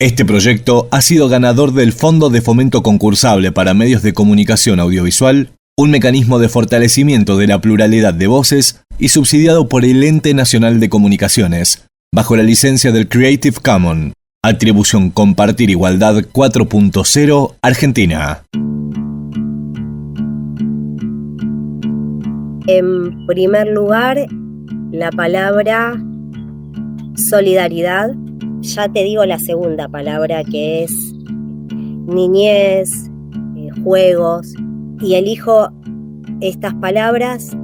Este proyecto ha sido ganador del Fondo de Fomento Concursable para Medios de Comunicación Audiovisual, un mecanismo de fortalecimiento de la pluralidad de voces y subsidiado por el Ente Nacional de Comunicaciones, bajo la licencia del Creative Commons, Atribución Compartir Igualdad 4.0 Argentina. En primer lugar, la palabra solidaridad. Ya te digo la segunda palabra, que es niñez, juegos, y elijo estas palabras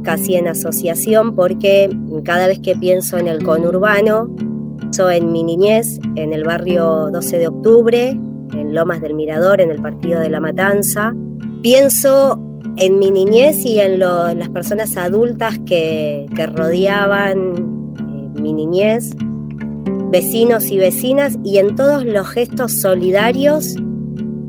casi en asociación porque cada vez que pienso en el conurbano, pienso en mi niñez, en el barrio 12 de octubre, en Lomas del Mirador, en el Partido de la Matanza. Pienso en mi niñez y en las personas adultas que rodeaban mi niñez, vecinos y vecinas, y en todos los gestos solidarios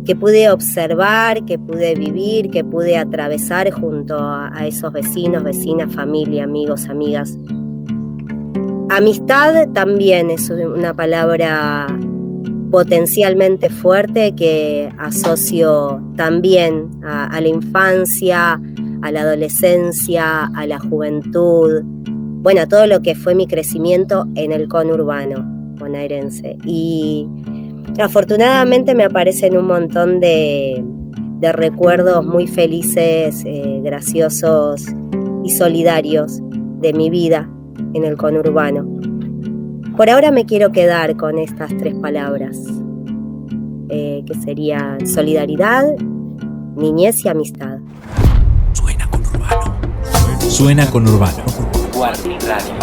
que pude observar, que pude vivir, que pude atravesar junto a esos vecinos, vecinas, familia, amigos, amigas. Amistad también es una palabra potencialmente fuerte que asocio también a la infancia, a la adolescencia, a la juventud, bueno, a todo lo que fue mi crecimiento en el conurbano bonaerense. Y afortunadamente me aparecen un montón de recuerdos muy felices, graciosos y solidarios de mi vida en el conurbano. Por ahora me quiero quedar con estas tres palabras, que serían solidaridad, niñez y amistad. Suena conurbano. Suena conurbano. Warning Radio.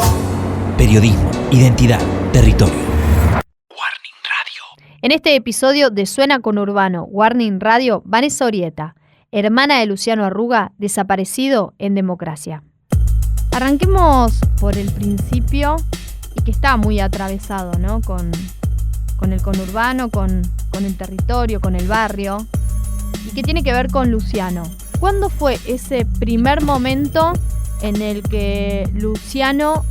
Periodismo, identidad, territorio. Warning Radio. En este episodio de Suena Conurbano, Warning Radio, Vanessa Orieta, hermana de Luciano Arruga, desaparecido en Democracia. Arranquemos por el principio, y que está muy atravesado, ¿no? con el conurbano, con el territorio, con el barrio, y que tiene que ver con Luciano. ¿Cuándo fue ese primer momento en el que Luciano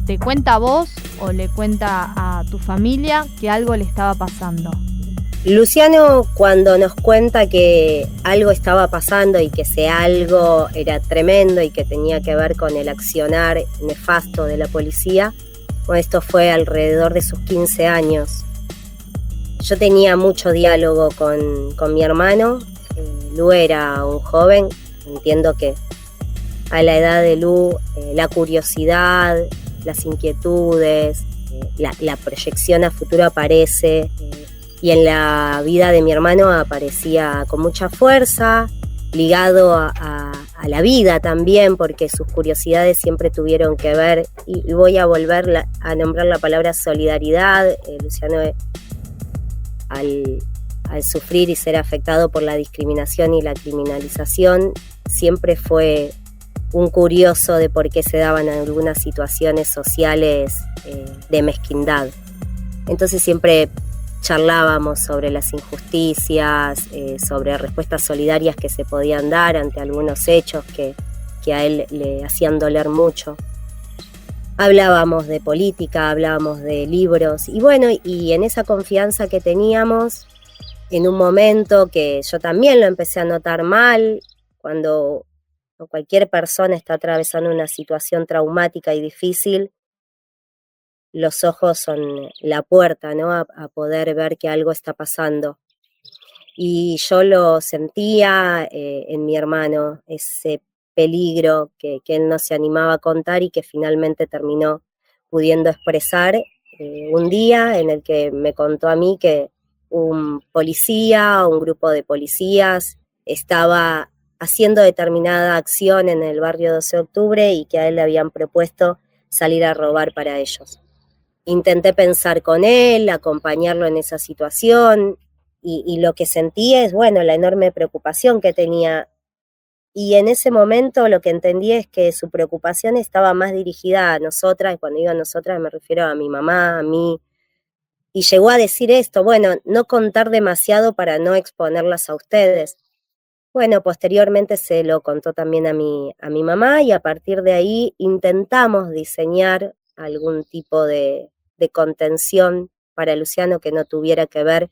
te cuenta a vos o le cuenta a tu familia que algo le estaba pasando? Luciano, cuando nos cuenta que algo estaba pasando y que ese algo era tremendo y que tenía que ver con el accionar nefasto de la policía, bueno, esto fue alrededor de sus 15 años. Yo tenía mucho diálogo con mi hermano. Lu era un joven, entiendo que a la edad de Lu, la curiosidad, las inquietudes, la proyección a futuro aparece, y en la vida de mi hermano aparecía con mucha fuerza, ligado a la vida también, porque sus curiosidades siempre tuvieron que ver, y voy a volver a nombrar la palabra solidaridad. Luciano, al sufrir y ser afectado por la discriminación y la criminalización, siempre fue un curioso de por qué se daban algunas situaciones sociales de mezquindad. Entonces siempre charlábamos sobre las injusticias, sobre respuestas solidarias que se podían dar ante algunos hechos que a él le hacían doler mucho. Hablábamos de política, hablábamos de libros, y bueno, y en esa confianza que teníamos, en un momento que yo también lo empecé a notar mal, cuando cualquier persona está atravesando una situación traumática y difícil, los ojos son la puerta, ¿no? A poder ver que algo está pasando. Y yo lo sentía en mi hermano, ese peligro que él no se animaba a contar y que finalmente terminó pudiendo expresar un día en el que me contó a mí que un grupo de policías estaba haciendo determinada acción en el barrio 12 de octubre y que a él le habían propuesto salir a robar para ellos. Intenté pensar con él, acompañarlo en esa situación, y lo que sentí es, bueno, la enorme preocupación que tenía. Y en ese momento lo que entendí es que su preocupación estaba más dirigida a nosotras, y cuando digo a nosotras me refiero a mi mamá, a mí. Y llegó a decir esto, bueno, no contar demasiado para no exponerlas a ustedes. Bueno, posteriormente se lo contó también a mi mamá, y a partir de ahí intentamos diseñar algún tipo de contención para Luciano que no tuviera que ver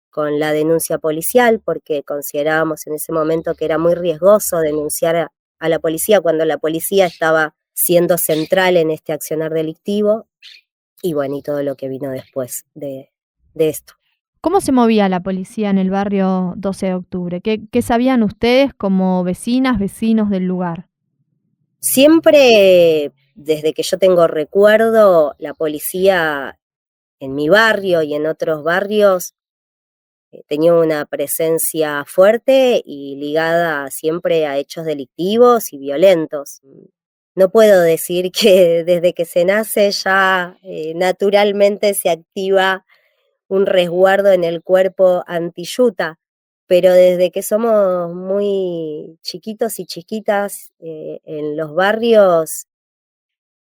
con la denuncia policial, porque considerábamos en ese momento que era muy riesgoso denunciar a la policía cuando la policía estaba siendo central en este accionar delictivo, y bueno, y todo lo que vino después de esto. ¿Cómo se movía la policía en el barrio 12 de octubre? ¿Qué sabían ustedes como vecinas, vecinos del lugar? Siempre, desde que yo tengo recuerdo, la policía en mi barrio y en otros barrios tenía una presencia fuerte y ligada siempre a hechos delictivos y violentos. No puedo decir que desde que se nace ya naturalmente se activa un resguardo en el cuerpo anti-yuta, pero desde que somos muy chiquitos y chiquitas en los barrios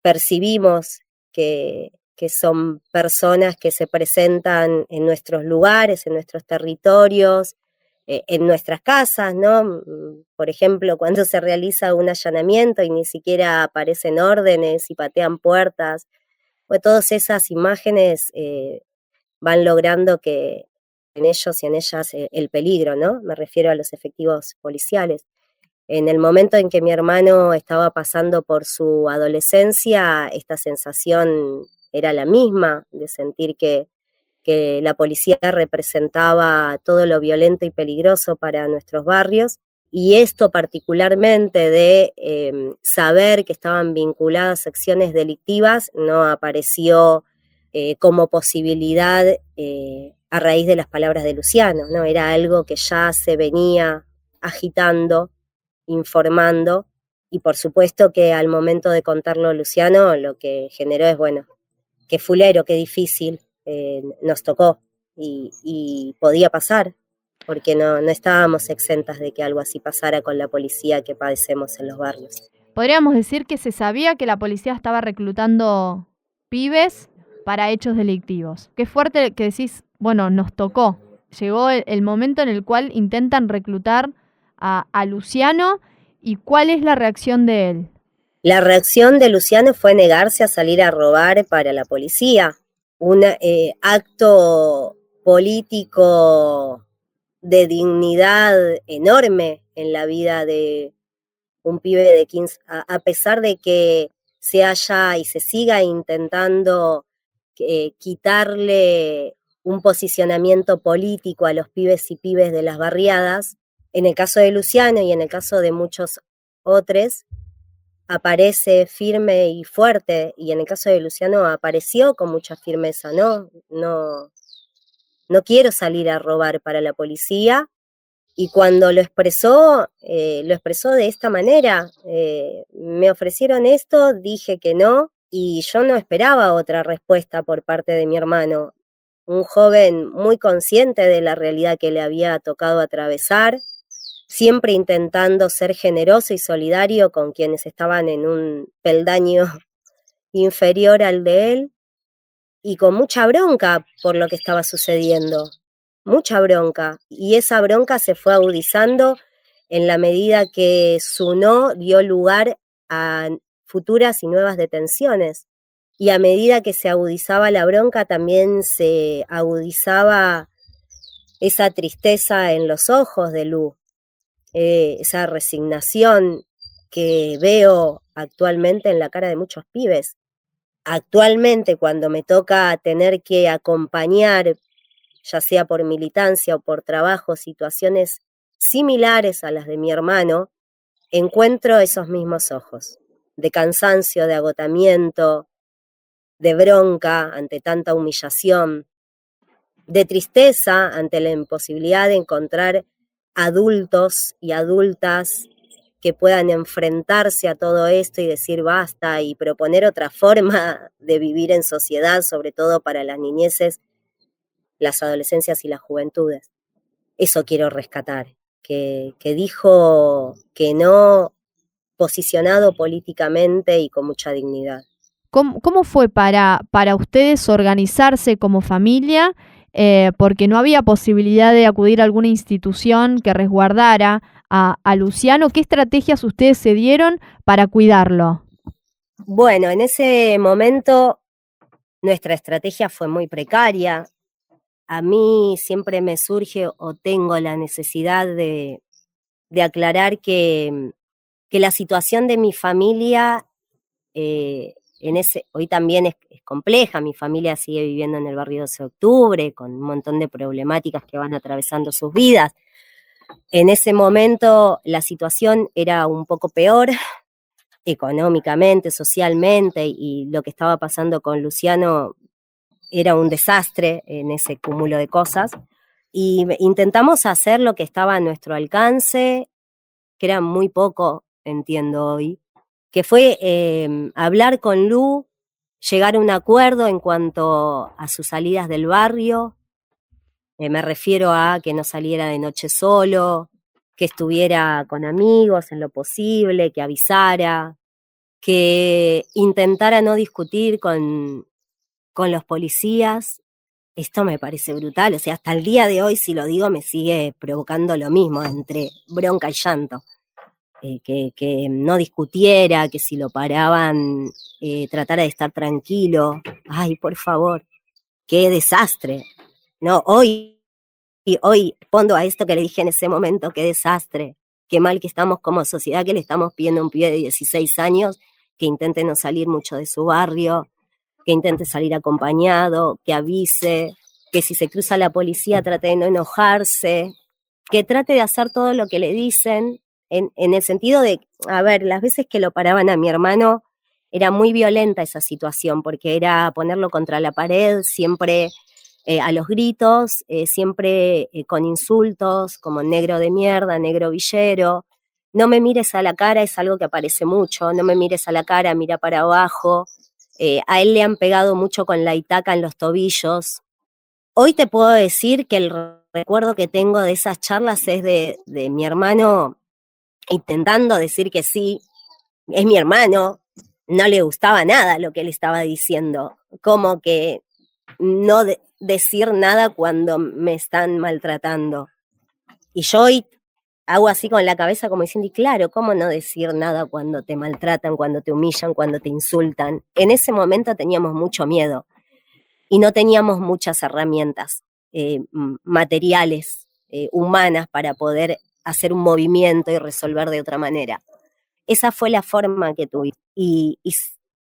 percibimos que son personas que se presentan en nuestros lugares, en nuestros territorios, en nuestras casas, ¿no? Por ejemplo, cuando se realiza un allanamiento y ni siquiera aparecen órdenes y patean puertas, pues todas esas imágenes van logrando que en ellos y en ellas el peligro, ¿no? Me refiero a los efectivos policiales. En el momento en que mi hermano estaba pasando por su adolescencia, esta sensación era la misma, de sentir que la policía representaba todo lo violento y peligroso para nuestros barrios, y esto particularmente de saber que estaban vinculadas a acciones delictivas no apareció como posibilidad a raíz de las palabras de Luciano, ¿no? Era algo que ya se venía agitando, informando, y por supuesto que al momento de contarlo Luciano, lo que generó es, bueno, qué fulero, qué difícil nos tocó, y podía pasar, porque no estábamos exentas de que algo así pasara con la policía que padecemos en los barrios. Podríamos decir que se sabía que la policía estaba reclutando pibes para hechos delictivos. Qué fuerte que decís, bueno, nos tocó. Llegó el momento en el cual intentan reclutar a Luciano, ¿y cuál es la reacción de él? La reacción de Luciano fue negarse a salir a robar para la policía. Un acto político de dignidad enorme en la vida de un pibe de 15, a pesar de que se haya y se siga intentando quitarle un posicionamiento político a los pibes y pibes de las barriadas. En el caso de Luciano y en el caso de muchos otros, aparece firme y fuerte, y en el caso de Luciano apareció con mucha firmeza, no quiero salir a robar para la policía, y cuando lo expresó de esta manera. Me ofrecieron esto, dije que no, y yo no esperaba otra respuesta por parte de mi hermano, un joven muy consciente de la realidad que le había tocado atravesar, siempre intentando ser generoso y solidario con quienes estaban en un peldaño inferior al de él, y con mucha bronca por lo que estaba sucediendo, mucha bronca, y esa bronca se fue agudizando en la medida que su no dio lugar a futuras y nuevas detenciones, y a medida que se agudizaba la bronca también se agudizaba esa tristeza en los ojos de Lu, esa resignación que veo actualmente en la cara de muchos pibes. Actualmente, cuando me toca tener que acompañar, ya sea por militancia o por trabajo, situaciones similares a las de mi hermano, encuentro esos mismos ojos, de cansancio, de agotamiento, de bronca ante tanta humillación, de tristeza ante la imposibilidad de encontrar adultos y adultas que puedan enfrentarse a todo esto y decir basta y proponer otra forma de vivir en sociedad, sobre todo para las niñeces, las adolescencias y las juventudes. Eso quiero rescatar, que dijo que no, posicionado políticamente y con mucha dignidad. ¿Cómo fue para ustedes organizarse como familia? Porque no había posibilidad de acudir a alguna institución que resguardara a Luciano. ¿Qué estrategias ustedes se dieron para cuidarlo? Bueno, en ese momento nuestra estrategia fue muy precaria. A mí siempre me surge o tengo la necesidad de aclarar que la situación de mi familia hoy también es compleja. Mi familia sigue viviendo en el barrio 12 de octubre, con un montón de problemáticas que van atravesando sus vidas. En ese momento la situación era un poco peor, económicamente, socialmente, y lo que estaba pasando con Luciano era un desastre en ese cúmulo de cosas. Y intentamos hacer lo que estaba a nuestro alcance, que era muy poco, entiendo hoy, que fue hablar con Lu, llegar a un acuerdo en cuanto a sus salidas del barrio. Me refiero a que no saliera de noche solo, que estuviera con amigos en lo posible, que avisara, que intentara no discutir con los policías. Esto me parece brutal, o sea, hasta el día de hoy, si lo digo, me sigue provocando lo mismo, entre bronca y llanto. Que no discutiera, que si lo paraban, tratara de estar tranquilo. Ay, por favor, qué desastre. No, hoy respondo a esto que le dije en ese momento, qué desastre, qué mal que estamos como sociedad, que le estamos pidiendo a un pibe de 16 años que intente no salir mucho de su barrio, que intente salir acompañado, que avise, que si se cruza la policía trate de no enojarse, que trate de hacer todo lo que le dicen, en el sentido de, a ver, las veces que lo paraban a mi hermano, era muy violenta esa situación, porque era ponerlo contra la pared, siempre a los gritos, siempre con insultos, como negro de mierda, negro villero. No me mires a la cara, es algo que aparece mucho, no me mires a la cara, mira para abajo. A él le han pegado mucho con la itaca en los tobillos. Hoy te puedo decir que el recuerdo que tengo de esas charlas es de mi hermano intentando decir que sí, es mi hermano, no le gustaba nada lo que él estaba diciendo, como que no decir nada cuando me están maltratando. Y yo hoy hago así con la cabeza como diciendo, y claro, ¿cómo no decir nada cuando te maltratan, cuando te humillan, cuando te insultan? En ese momento teníamos mucho miedo y no teníamos muchas herramientas materiales, humanas, para poder hacer un movimiento y resolver de otra manera. Esa fue la forma que tuve. Y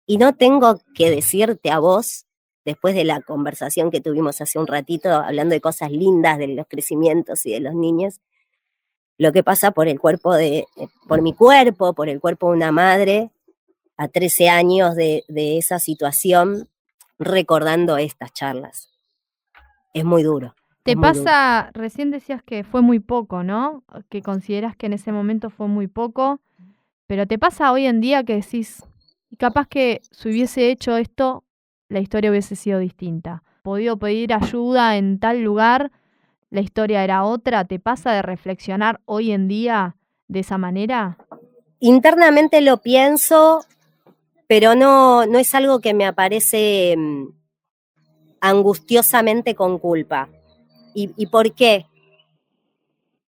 no tengo que decirte a vos, después de la conversación que tuvimos hace un ratito, hablando de cosas lindas, de los crecimientos y de los niños, lo que pasa por el cuerpo por mi cuerpo, por el cuerpo de una madre, a 13 años de esa situación, recordando estas charlas. Es muy duro. ¿Te pasa, recién decías que fue muy poco, ¿no? Que consideras que en ese momento fue muy poco, pero ¿te pasa hoy en día que decís, capaz que si hubiese hecho esto, la historia hubiese sido distinta? Podido pedir ayuda en tal lugar, la historia era otra. ¿Te pasa de reflexionar hoy en día de esa manera? Internamente lo pienso, pero no es algo que me aparece angustiosamente con culpa. ¿Y por qué?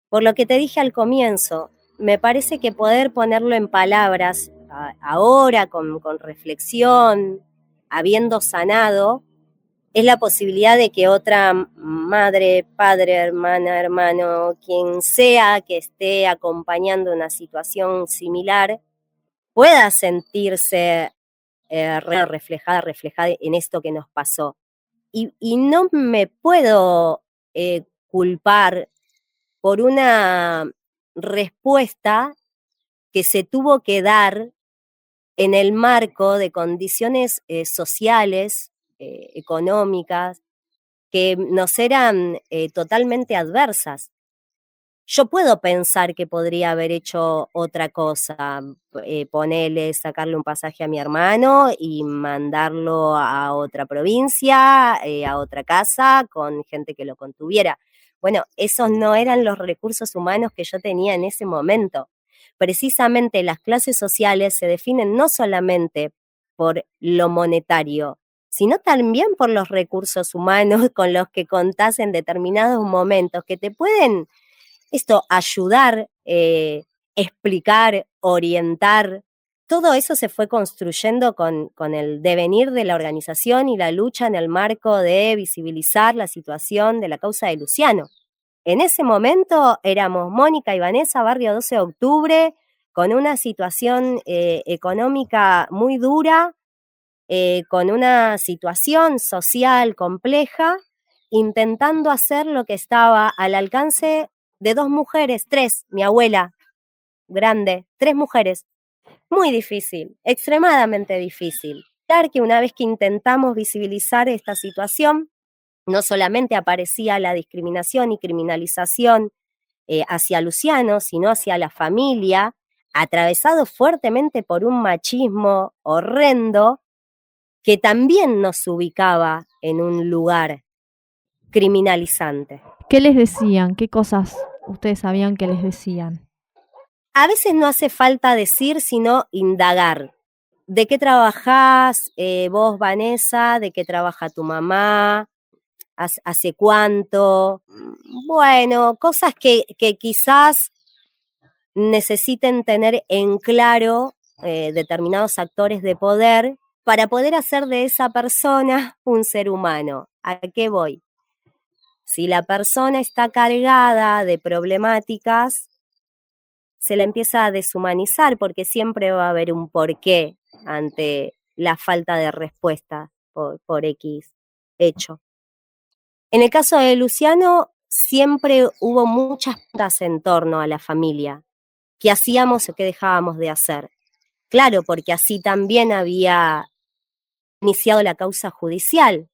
Por lo que te dije al comienzo, me parece que poder ponerlo en palabras ahora, con reflexión, habiendo sanado, es la posibilidad de que otra madre, padre, hermana, hermano, quien sea que esté acompañando una situación similar, pueda sentirse reflejada en esto que nos pasó. Y no me puedo culpar por una respuesta que se tuvo que dar en el marco de condiciones sociales, económicas, que nos eran totalmente adversas. Yo puedo pensar que podría haber hecho otra cosa, ponerle, sacarle un pasaje a mi hermano y mandarlo a otra provincia, a otra casa, con gente que lo contuviera. Bueno, esos no eran los recursos humanos que yo tenía en ese momento. Precisamente las clases sociales se definen no solamente por lo monetario, sino también por los recursos humanos con los que contás en determinados momentos, que te pueden ayudar, explicar, orientar, todo eso se fue construyendo con el devenir de la organización y la lucha en el marco de visibilizar la situación de la causa de Luciano. En ese momento éramos Mónica y Vanessa, barrio 12 de octubre, con una situación económica muy dura, con una situación social compleja, intentando hacer lo que estaba al alcance de 2 mujeres, 3, mi abuela grande, 3 mujeres. Muy difícil, extremadamente difícil. Claro que una vez que intentamos visibilizar esta situación, no solamente aparecía la discriminación y criminalización hacia Luciano, sino hacia la familia, atravesado fuertemente por un machismo horrendo que también nos ubicaba en un lugar criminalizante. ¿Qué les decían? ¿Qué cosas ustedes sabían que les decían? A veces no hace falta decir, sino indagar. ¿De qué trabajás vos, Vanessa? ¿De qué trabaja tu mamá? ¿Hace cuánto? Bueno, cosas que quizás necesiten tener en claro determinados actores de poder para poder hacer de esa persona un ser humano. ¿A qué voy? Si la persona está cargada de problemáticas, se la empieza a deshumanizar porque siempre va a haber un porqué ante la falta de respuesta por X hecho. En el caso de Luciano, siempre hubo muchas preguntas en torno a la familia. ¿Qué hacíamos o qué dejábamos de hacer? Claro, porque así también había iniciado la causa judicial,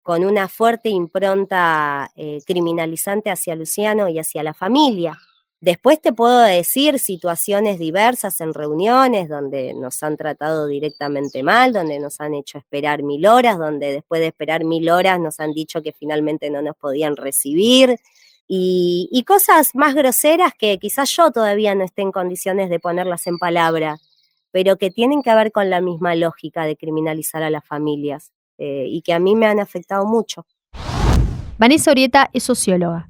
con una fuerte impronta criminalizante hacia Luciano y hacia la familia. Después te puedo decir situaciones diversas en reuniones donde nos han tratado directamente mal, donde nos han hecho esperar 1000 horas, donde después de esperar 1000 horas nos han dicho que finalmente no nos podían recibir, y cosas más groseras que quizás yo todavía no esté en condiciones de ponerlas en palabra, pero que tienen que ver con la misma lógica de criminalizar a las familias, y que a mí me han afectado mucho. Vanessa Orieta es socióloga.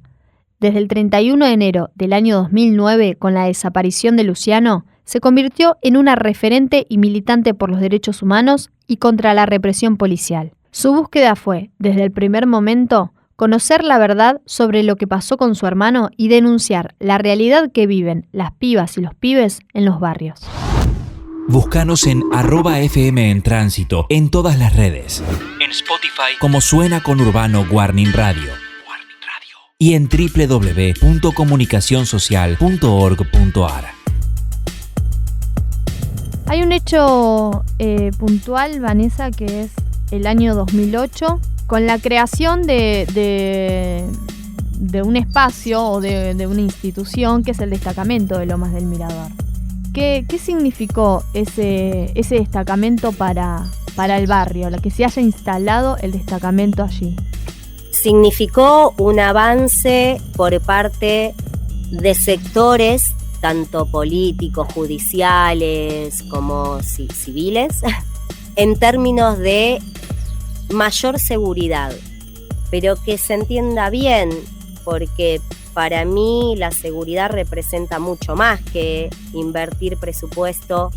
Desde el 31 de enero del año 2009, con la desaparición de Luciano, se convirtió en una referente y militante por los derechos humanos y contra la represión policial. Su búsqueda fue, desde el primer momento, conocer la verdad sobre lo que pasó con su hermano y denunciar la realidad que viven las pibas y los pibes en los barrios. Búscanos en @FM en Tránsito en todas las redes. En Spotify Como Suena con Urbano Warning Radio. Y en www.comunicacionsocial.org.ar. Hay un hecho puntual, Vanessa, que es el año 2008, con la creación de un espacio o de una institución que es el destacamento de Lomas del Mirador. ¿Qué significó ese destacamento para el barrio, la que se haya instalado el destacamento allí? Significó un avance por parte de sectores, tanto políticos, judiciales como civiles, en términos de mayor seguridad. Pero que se entienda bien, porque para mí la seguridad representa mucho más que invertir presupuesto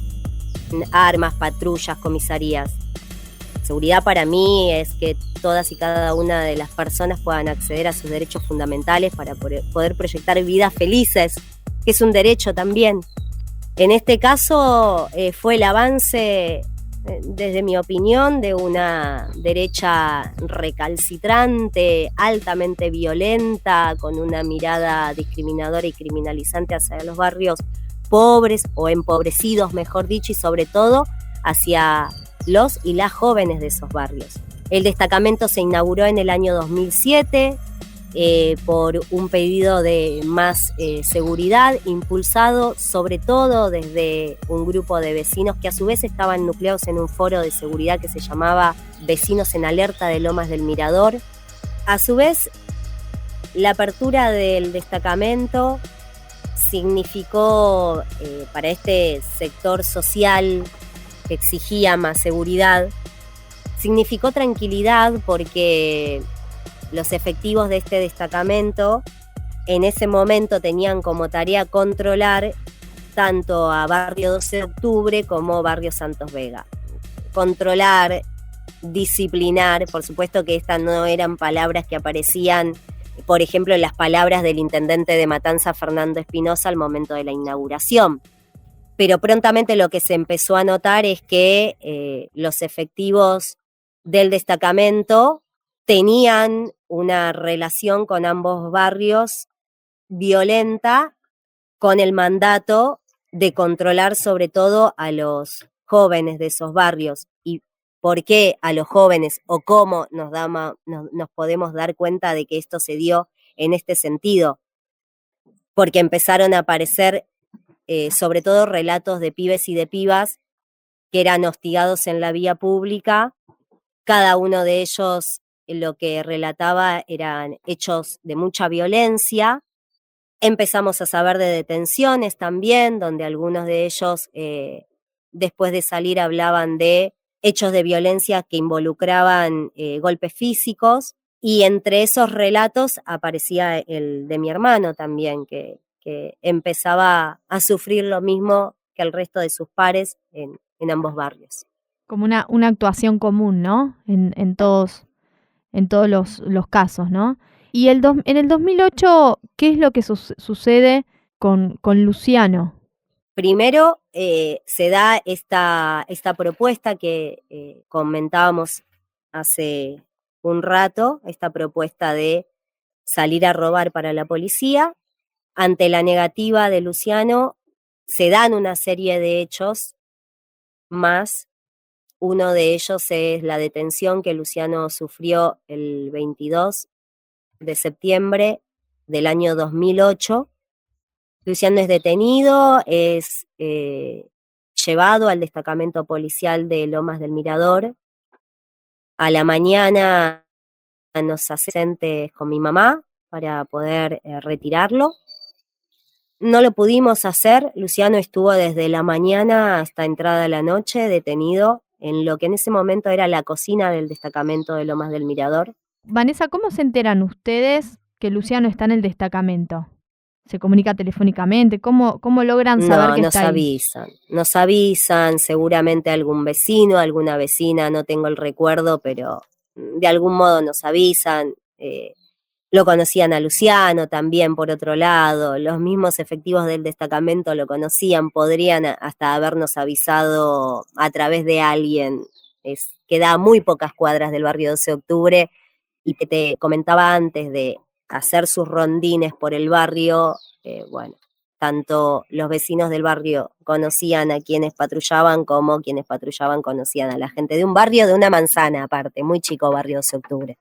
en armas, patrullas, comisarías. Seguridad para mí es que todas y cada una de las personas puedan acceder a sus derechos fundamentales para poder proyectar vidas felices, que es un derecho también. En este caso fue el avance, desde mi opinión, de una derecha recalcitrante, altamente violenta, con una mirada discriminadora y criminalizante hacia los barrios pobres o empobrecidos, mejor dicho, y sobre todo hacia los y las jóvenes de esos barrios. El destacamento se inauguró en el año 2007 por un pedido de más seguridad, impulsado sobre todo desde un grupo de vecinos que a su vez estaban nucleados en un foro de seguridad que se llamaba Vecinos en Alerta de Lomas del Mirador. A su vez, la apertura del destacamento significó para este sector social que exigía más seguridad, significó tranquilidad porque los efectivos de este destacamento en ese momento tenían como tarea controlar tanto a Barrio 12 de Octubre como Barrio Santos Vega. Controlar, disciplinar, por supuesto que estas no eran palabras que aparecían, por ejemplo, en las palabras del intendente de Matanza, Fernando Espinosa, al momento de la inauguración. Pero prontamente lo que se empezó a notar es que los efectivos del destacamento tenían una relación con ambos barrios violenta, con el mandato de controlar sobre todo a los jóvenes de esos barrios. ¿Y por qué a los jóvenes o cómo nos podemos dar cuenta de que esto se dio en este sentido? Porque empezaron a aparecer sobre todo relatos de pibes y de pibas que eran hostigados en la vía pública. Cada uno de ellos lo que relataba eran hechos de mucha violencia. Empezamos a saber de detenciones también, donde algunos de ellos después de salir hablaban de hechos de violencia que involucraban golpes físicos, y entre esos relatos aparecía el de mi hermano también, que empezaba a sufrir lo mismo que el resto de sus pares en ambos barrios. Como una actuación común, ¿no? En todos los casos, ¿no? Y en el 2008, ¿qué es lo que sucede con Luciano? Primero se da esta propuesta que comentábamos hace un rato, esta propuesta de salir a robar para la policía. Ante la negativa de Luciano, se dan una serie de hechos más. Uno de ellos es la detención que Luciano sufrió el 22 de septiembre del año 2008. Luciano es detenido, es llevado al destacamento policial de Lomas del Mirador. A la mañana nos asistentes con mi mamá para poder retirarlo. No lo pudimos hacer. Luciano estuvo desde la mañana hasta entrada la noche detenido en lo que en ese momento era la cocina del destacamento de Lomas del Mirador. Vanessa, ¿cómo se enteran ustedes que Luciano está en el destacamento? ¿Se comunica telefónicamente? ¿Cómo logran saber que está ahí? Nos avisan, seguramente algún vecino, alguna vecina, no tengo el recuerdo, pero de algún modo nos avisan. Lo conocían a Luciano también, por otro lado, los mismos efectivos del destacamento lo conocían, podrían hasta habernos avisado a través de alguien. Queda a muy pocas cuadras del barrio 12 de Octubre, y que te comentaba antes de hacer sus rondines por el barrio, bueno, tanto los vecinos del barrio conocían a quienes patrullaban, como quienes patrullaban conocían a la gente de un barrio, de una manzana aparte, muy chico barrio 12 de Octubre.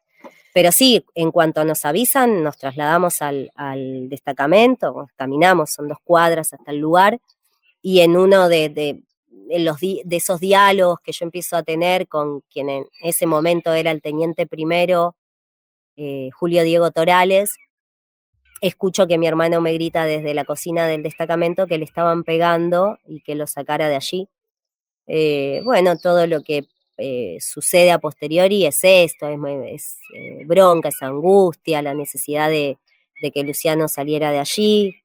Pero sí, en cuanto nos avisan, nos trasladamos al destacamento, caminamos, son 2 cuadras hasta el lugar, y en uno de esos diálogos que yo empiezo a tener con quien en ese momento era el teniente primero, Julio Diego Torales, escucho que mi hermano me grita desde la cocina del destacamento que le estaban pegando y que lo sacara de allí. Bueno, todo lo que sucede a posteriori es esto, es bronca, es angustia, la necesidad de que Luciano saliera de allí,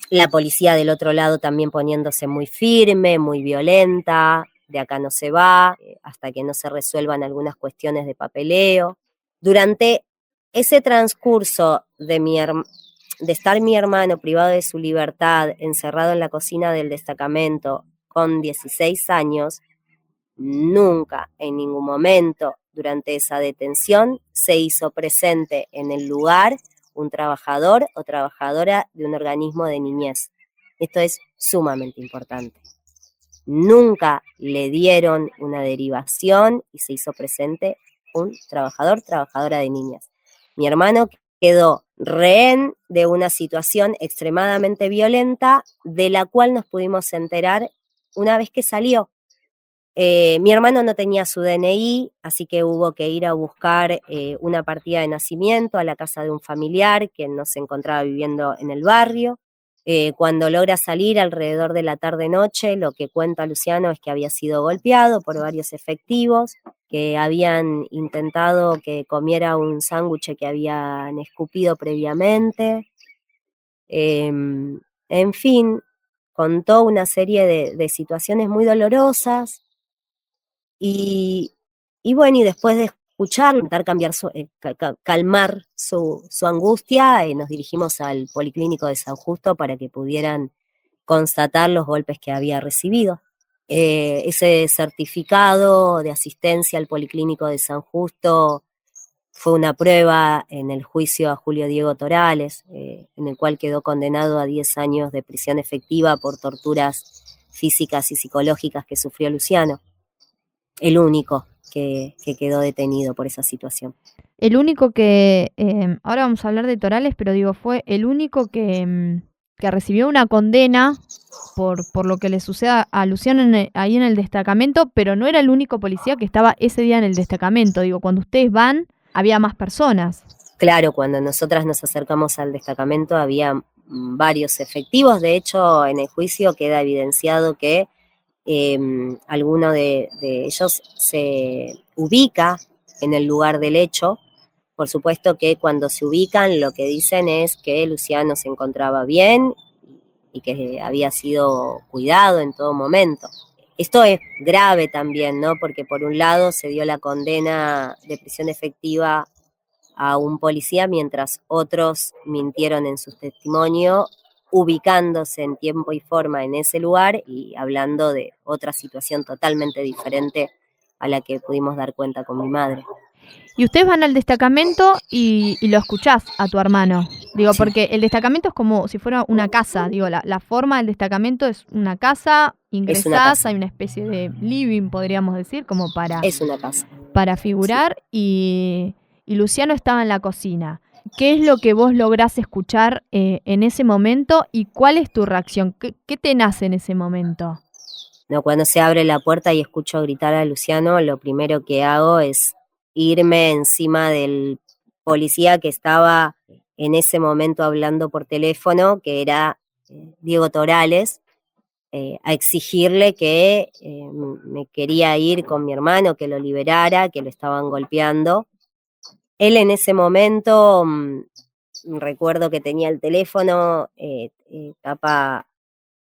la policía del otro lado también poniéndose muy firme, muy violenta, de acá no se va, hasta que no se resuelvan algunas cuestiones de papeleo. Durante ese transcurso de estar mi hermano privado de su libertad, encerrado en la cocina del destacamento con 16 años, nunca, en ningún momento durante esa detención, se hizo presente en el lugar un trabajador o trabajadora de un organismo de niñez. Esto es sumamente importante. Nunca le dieron una derivación y se hizo presente un trabajador, trabajadora de niñas. Mi hermano quedó rehén de una situación extremadamente violenta, de la cual nos pudimos enterar una vez que salió. Mi hermano no tenía su DNI, así que hubo que ir a buscar una partida de nacimiento a la casa de un familiar que no se encontraba viviendo en el barrio. Cuando logra salir alrededor de la tarde-noche, lo que cuenta Luciano es que había sido golpeado por varios efectivos, que habían intentado que comiera un sándwich que habían escupido previamente. En fin, contó una serie de situaciones muy dolorosas y bueno, y después de escuchar, intentar calmar su angustia, nos dirigimos al Policlínico de San Justo para que pudieran constatar los golpes que había recibido. Ese certificado de asistencia al Policlínico de San Justo fue una prueba en el juicio a Julio Diego Torales, en el cual quedó condenado a 10 años de prisión efectiva por torturas físicas y psicológicas que sufrió Luciano. El único que quedó detenido por esa situación. El único que, ahora vamos a hablar de Torales, pero digo, fue el único que recibió una condena por lo que le suceda a Luciano ahí en el destacamento, pero no era el único policía que estaba ese día en el destacamento. Digo, cuando ustedes van, había más personas. Claro, cuando nosotras nos acercamos al destacamento había varios efectivos. De hecho, en el juicio queda evidenciado que alguno de ellos se ubica en el lugar del hecho. Por supuesto que cuando se ubican lo que dicen es que Luciano se encontraba bien y que había sido cuidado en todo momento. Esto es grave también, ¿no? Porque por un lado se dio la condena de prisión efectiva a un policía mientras otros mintieron en su testimonio, ubicándose en tiempo y forma en ese lugar y hablando de otra situación totalmente diferente a la que pudimos dar cuenta con mi madre. Y ustedes van al destacamento y lo escuchás a tu hermano. Digo, Sí. Porque el destacamento es como si fuera una casa. Digo, la forma del destacamento es una casa, ingresás, hay una especie de living, podríamos decir, como Es una casa. para figurar, sí. Y Luciano estaba en la cocina. ¿Qué es lo que vos lográs escuchar en ese momento y cuál es tu reacción? ¿Qué te nace en ese momento? No, cuando se abre la puerta y escucho gritar a Luciano, lo primero que hago es irme encima del policía que estaba en ese momento hablando por teléfono, que era Diego Torales, a exigirle que me quería ir con mi hermano, que lo liberara, que lo estaban golpeando. Él en ese momento, recuerdo que tenía el teléfono, tapa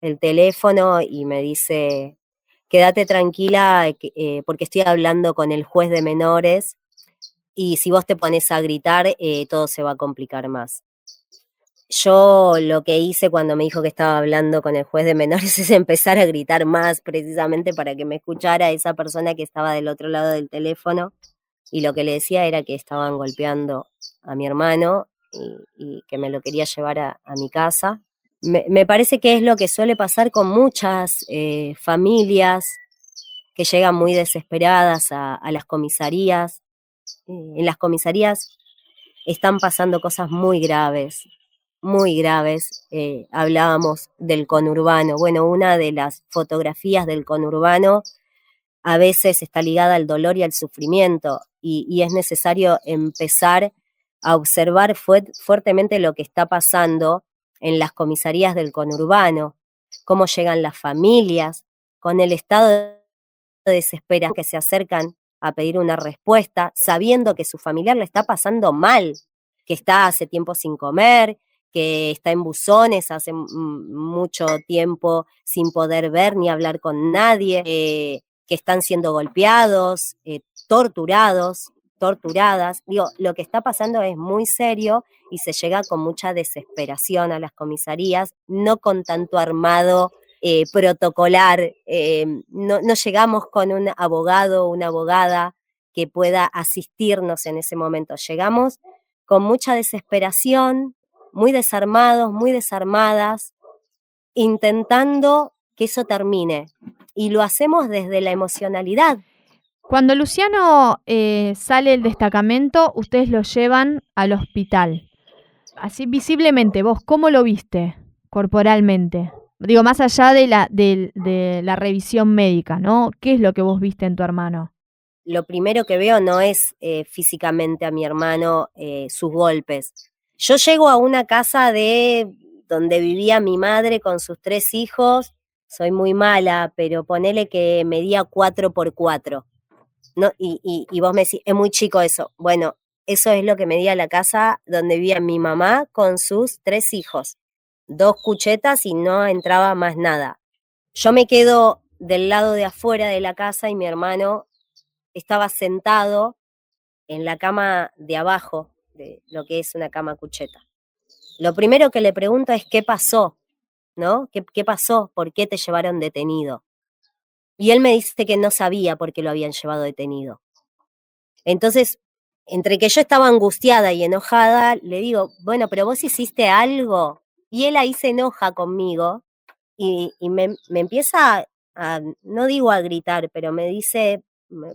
el teléfono y me dice: quédate tranquila, porque estoy hablando con el juez de menores y si vos te pones a gritar, todo se va a complicar más. Yo lo que hice cuando me dijo que estaba hablando con el juez de menores es empezar a gritar más, precisamente para que me escuchara esa persona que estaba del otro lado del teléfono, y lo que le decía era que estaban golpeando a mi hermano y que me lo quería llevar a mi casa. Me parece que es lo que suele pasar con muchas familias que llegan muy desesperadas a las comisarías. En las comisarías están pasando cosas muy graves, muy graves. Hablábamos del conurbano. Bueno, una de las fotografías del conurbano a veces está ligada al dolor y al sufrimiento, y es necesario empezar a observar fuertemente lo que está pasando en las comisarías del conurbano, cómo llegan las familias, con el estado de desesperación que se acercan a pedir una respuesta, sabiendo que su familiar le está pasando mal, que está hace tiempo sin comer, que está en buzones hace mucho tiempo sin poder ver ni hablar con nadie, que están siendo golpeados, torturadas. Digo, lo que está pasando es muy serio y se llega con mucha desesperación a las comisarías, no con tanto armado protocolar, no llegamos con un abogado o una abogada que pueda asistirnos en ese momento, llegamos con mucha desesperación, muy desarmados, muy desarmadas, intentando que eso termine, y lo hacemos desde la emocionalidad. Cuando Luciano sale del destacamento, ustedes lo llevan al hospital. Así visiblemente, vos, ¿cómo lo viste corporalmente? Digo, más allá de la revisión médica, ¿no? ¿Qué es lo que vos viste en tu hermano? Lo primero que veo no es físicamente a mi hermano sus golpes. Yo llego a una casa de donde vivía mi madre con sus 3 hijos, soy muy mala, pero ponele que medía 4x4. ¿No? Y vos me decís, es muy chico eso. Bueno, eso es lo que medía la casa donde vivía mi mamá con sus 3 hijos. 2 cuchetas y no entraba más nada. Yo me quedo del lado de afuera de la casa y mi hermano estaba sentado en la cama de abajo, de lo que es una cama cucheta. Lo primero que le pregunto es ¿qué pasó? ¿No? ¿Qué pasó? ¿Por qué te llevaron detenido? Y él me dice que no sabía por qué lo habían llevado detenido. Entonces, entre que yo estaba angustiada y enojada, le digo, bueno, pero vos hiciste algo. Y él ahí se enoja conmigo y me empieza no digo a gritar, pero me dice,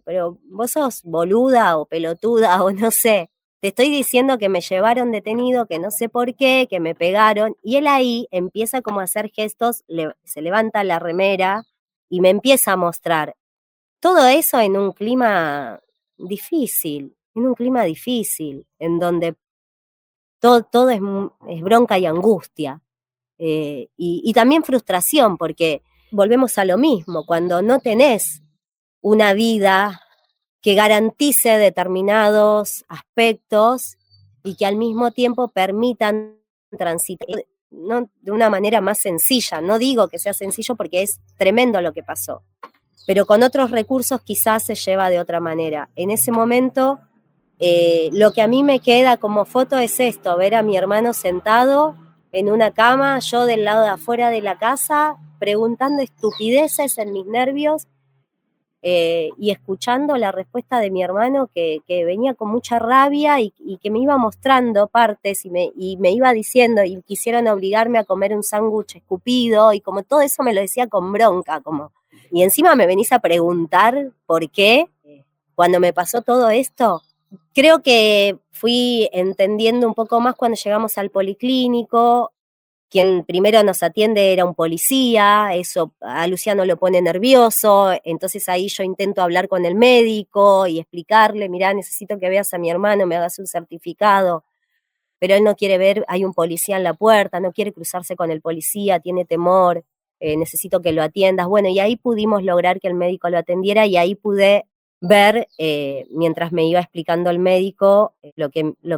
pero vos sos boluda o pelotuda o no sé. Te estoy diciendo que me llevaron detenido, que no sé por qué, que me pegaron. Y él ahí empieza como a hacer gestos, se levanta la remera y me empieza a mostrar. Todo eso en un clima difícil, en donde todo es bronca y angustia. Y también frustración, porque volvemos a lo mismo, cuando no tenés una vida que garantice determinados aspectos y que al mismo tiempo permitan transitar de una manera más sencilla. No digo que sea sencillo porque es tremendo lo que pasó, pero con otros recursos quizás se lleva de otra manera. En ese momento, lo que a mí me queda como foto es esto, ver a mi hermano sentado en una cama, yo del lado de afuera de la casa, preguntando estupideces en mis nervios, y escuchando la respuesta de mi hermano que venía con mucha rabia y que me iba mostrando partes y me iba diciendo, y quisieron obligarme a comer un sándwich escupido, y como todo eso me lo decía con bronca, como, y encima me venís a preguntar por qué, cuando me pasó todo esto. Creo que fui entendiendo un poco más cuando llegamos al policlínico. Quien primero nos atiende era un policía, eso a Luciano lo pone nervioso, entonces ahí yo intento hablar con el médico y explicarle, mirá, necesito que veas a mi hermano, me hagas un certificado, pero él no quiere ver, hay un policía en la puerta, no quiere cruzarse con el policía, tiene temor, necesito que lo atiendas. Bueno, y ahí pudimos lograr que el médico lo atendiera y ahí pude ver, mientras me iba explicando el médico, lo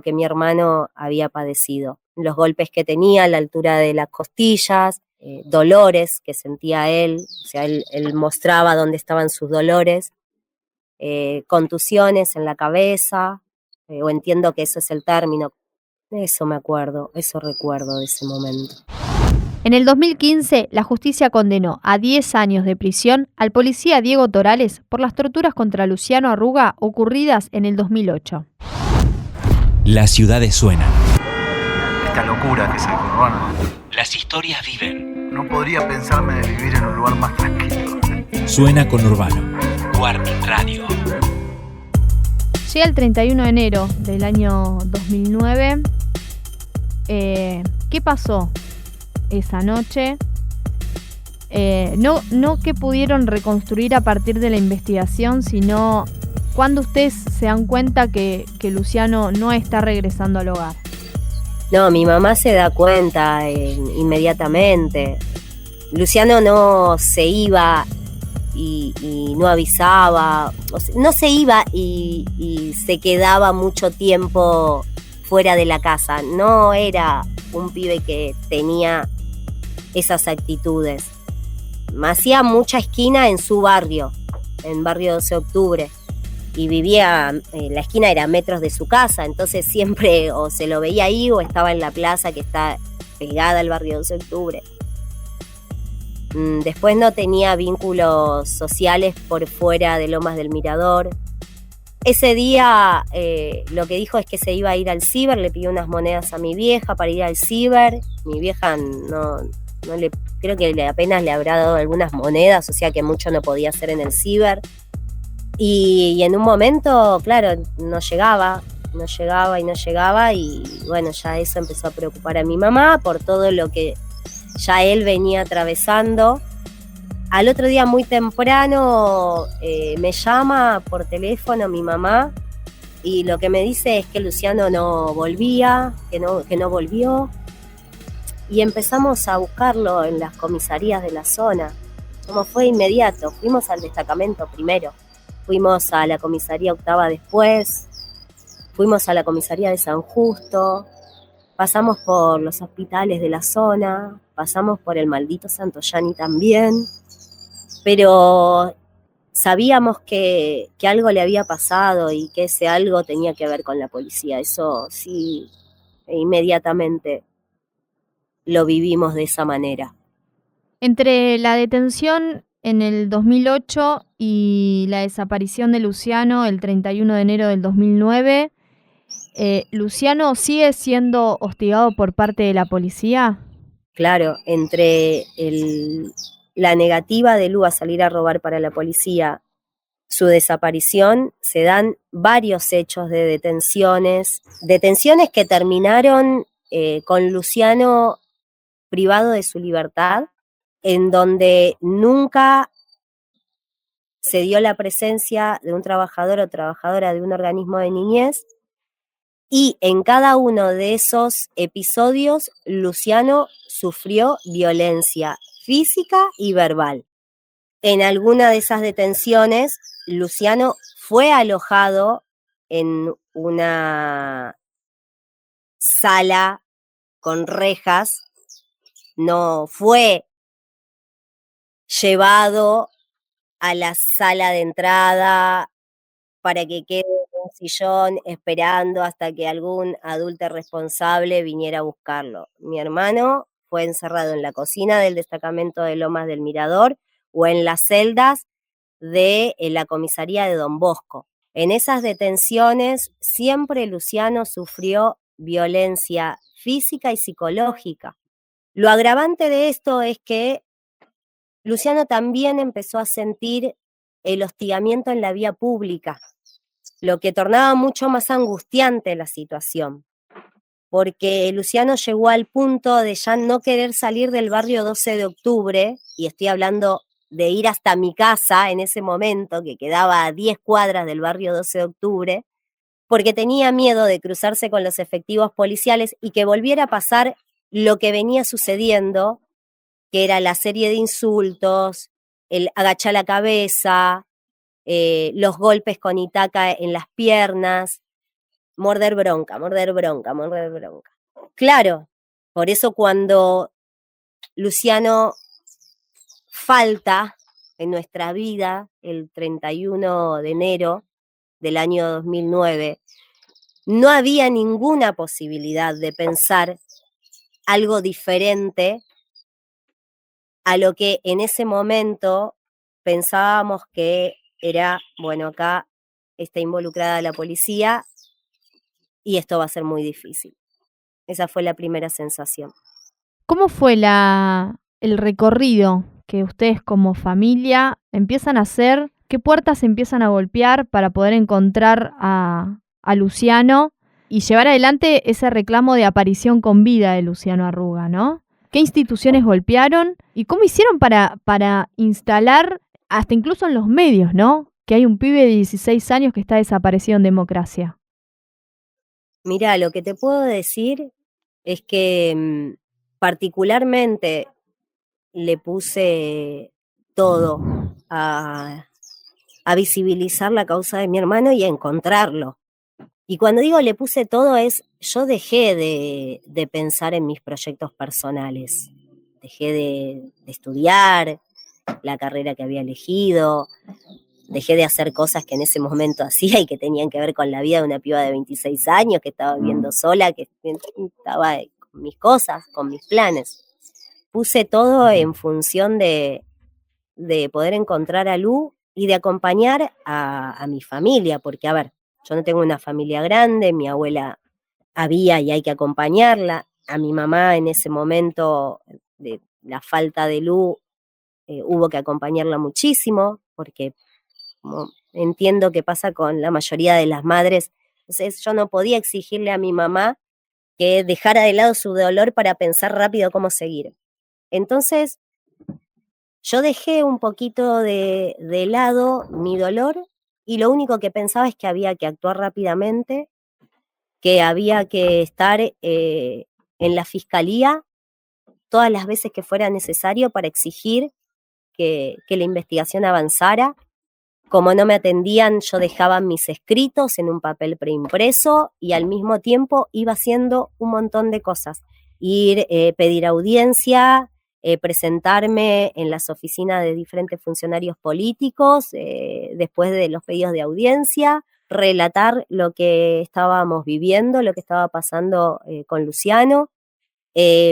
que mi hermano había padecido. Los golpes que tenía a la altura de las costillas, dolores que sentía él, o sea, él mostraba dónde estaban sus dolores, contusiones en la cabeza, o entiendo que ese es el término. Eso me acuerdo, eso recuerdo de ese momento. En el 2015, la justicia condenó a 10 años de prisión al policía Diego Torales por las torturas contra Luciano Arruga ocurridas en el 2008. Las ciudades suenan. Esta locura que es el conurbano. Las historias viven. No podría pensarme de vivir en un lugar más tranquilo. Suena Conurbano. Warning Radio. Llega el 31 de enero del año 2009. ¿Qué pasó esa noche? No que pudieron reconstruir a partir de la investigación, sino cuando ustedes se dan cuenta que Luciano no está regresando al hogar. No, mi mamá se da cuenta inmediatamente. Luciano no se iba y no avisaba, o sea, no se iba y se quedaba mucho tiempo fuera de la casa. No era un pibe que tenía esas actitudes. Hacía mucha esquina en su barrio, en barrio 12 de octubre, y vivía, la esquina era a metros de su casa, entonces siempre o se lo veía ahí o estaba en la plaza que está pegada al barrio 12 de octubre. Después no tenía vínculos sociales por fuera de Lomas del Mirador. Ese día lo que dijo es que se iba a ir al ciber, le pidió unas monedas a mi vieja para ir al ciber. Mi vieja creo que apenas le habrá dado algunas monedas, o sea que mucho no podía hacer en el ciber. Y en un momento, claro, no llegaba, y bueno, ya eso empezó a preocupar a mi mamá por todo lo que ya él venía atravesando. Al otro día muy temprano me llama por teléfono mi mamá y lo que me dice es que Luciano no volvía, que no volvió, y empezamos a buscarlo en las comisarías de la zona. Como fue inmediato, fuimos al destacamento primero, fuimos a la comisaría octava después, fuimos a la comisaría de San Justo, pasamos por los hospitales de la zona, pasamos por el maldito Santoyani también, pero sabíamos que algo le había pasado y que ese algo tenía que ver con la policía. Eso sí, inmediatamente lo vivimos de esa manera. Entre la detención en el 2008 y la desaparición de Luciano el 31 de enero del 2009, ¿Luciano sigue siendo hostigado por parte de la policía? Claro, entre la negativa de Lu a salir a robar para la policía, su desaparición, se dan varios hechos de detenciones que terminaron con Luciano privado de su libertad, en donde nunca se dio la presencia de un trabajador o trabajadora de un organismo de niñez, y en cada uno de esos episodios Luciano sufrió violencia física y verbal. En alguna de esas detenciones, Luciano fue alojado en una sala con rejas, no fue llevado a la sala de entrada para que quede en un sillón esperando hasta que algún adulto responsable viniera a buscarlo. Mi hermano fue encerrado en la cocina del destacamento de Lomas del Mirador o en las celdas de la comisaría de Don Bosco. En esas detenciones siempre Luciano sufrió violencia física y psicológica. Lo agravante de esto es que Luciano también empezó a sentir el hostigamiento en la vía pública, lo que tornaba mucho más angustiante la situación, porque Luciano llegó al punto de ya no querer salir del barrio 12 de octubre, y estoy hablando de ir hasta mi casa en ese momento, que quedaba a 10 cuadras del barrio 12 de octubre, porque tenía miedo de cruzarse con los efectivos policiales y que volviera a pasar lo que venía sucediendo, que era la serie de insultos, el agachar la cabeza, los golpes con itaca en las piernas, morder bronca. Claro, por eso cuando Luciano falta en nuestra vida el 31 de enero del año 2009, no había ninguna posibilidad de pensar algo diferente a lo que en ese momento pensábamos que era, bueno, acá está involucrada la policía y esto va a ser muy difícil. Esa fue la primera sensación. ¿Cómo fue el recorrido que ustedes como familia empiezan a hacer? ¿Qué puertas empiezan a golpear para poder encontrar a Luciano y llevar adelante ese reclamo de aparición con vida de Luciano Arruga, ¿no? ¿Qué instituciones golpearon y cómo hicieron para instalar, hasta incluso en los medios, ¿no?, que hay un pibe de 16 años que está desaparecido en democracia? Mirá, lo que te puedo decir es que particularmente le puse todo a visibilizar la causa de mi hermano y a encontrarlo. Y cuando digo le puse todo es, yo dejé de pensar en mis proyectos personales, dejé de estudiar la carrera que había elegido, dejé de hacer cosas que en ese momento hacía y que tenían que ver con la vida de una piba de 26 años que estaba viviendo sola, que estaba con mis cosas, con mis planes. Puse todo en función de poder encontrar a Lu y de acompañar a mi familia, porque a ver, yo no tengo una familia grande, mi abuela había y hay que acompañarla, a mi mamá en ese momento de la falta de Lu hubo que acompañarla muchísimo, porque como entiendo que pasa con la mayoría de las madres, entonces yo no podía exigirle a mi mamá que dejara de lado su dolor para pensar rápido cómo seguir. Entonces, yo dejé un poquito de lado mi dolor y lo único que pensaba es que había que actuar rápidamente, que había que estar en la fiscalía todas las veces que fuera necesario para exigir que la investigación avanzara, Como no me atendían, yo dejaba mis escritos en un papel preimpreso y al mismo tiempo iba haciendo un montón de cosas. Ir, pedir audiencia, presentarme en las oficinas de diferentes funcionarios políticos, después de los pedidos de audiencia, relatar lo que estábamos viviendo, lo que estaba pasando con Luciano,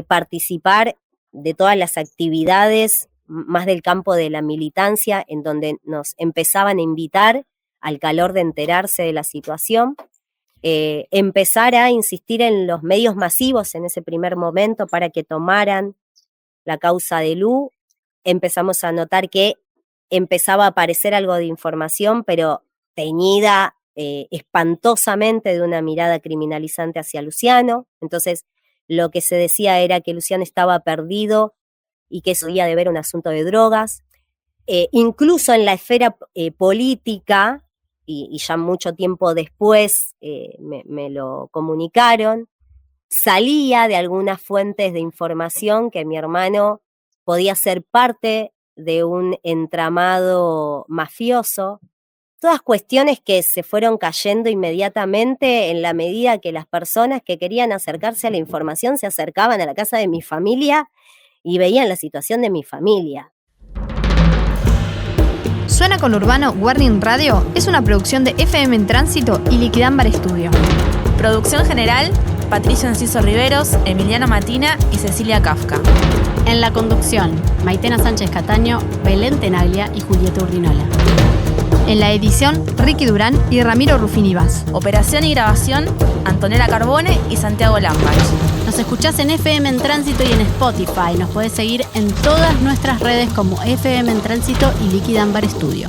participar de todas las actividades más del campo de la militancia, en donde nos empezaban a invitar al calor de enterarse de la situación, empezar a insistir en los medios masivos en ese primer momento para que tomaran la causa de Lu. Empezamos a notar que empezaba a aparecer algo de información, pero teñida espantosamente de una mirada criminalizante hacia Luciano. Entonces, lo que se decía era que Luciano estaba perdido y que eso debía de ver un asunto de drogas. Incluso en la esfera política, y ya mucho tiempo después me lo comunicaron, salía de algunas fuentes de información que mi hermano podía ser parte de un entramado mafioso. Todas cuestiones que se fueron cayendo inmediatamente en la medida que las personas que querían acercarse a la información se acercaban a la casa de mi familia y veían la situación de mi familia. Suena con Urbano Warning Radio es una producción de FM en Tránsito y Liquidambar Studio. Producción general, Patricio Enciso Riveros, Emiliano Matina y Cecilia Kafka. En la conducción, Maitena Sánchez Cataño, Belén Tenaglia y Julieta Urdinola. En la edición, Ricky Durán y Ramiro Rufini Vaz. Operación y grabación, Antonella Carbone y Santiago Lambach. Nos escuchás en FM en Tránsito y en Spotify. Nos podés seguir en todas nuestras redes como FM en Tránsito y Liquidambar Studio.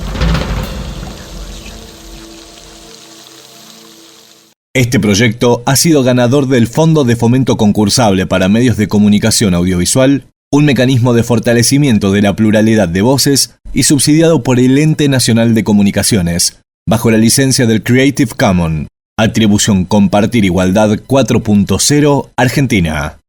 Este proyecto ha sido ganador del Fondo de Fomento Concursable para Medios de Comunicación Audiovisual, un mecanismo de fortalecimiento de la pluralidad de voces y subsidiado por el Ente Nacional de Comunicaciones, bajo la licencia del Creative Commons. Atribución Compartir Igualdad 4.0 Argentina.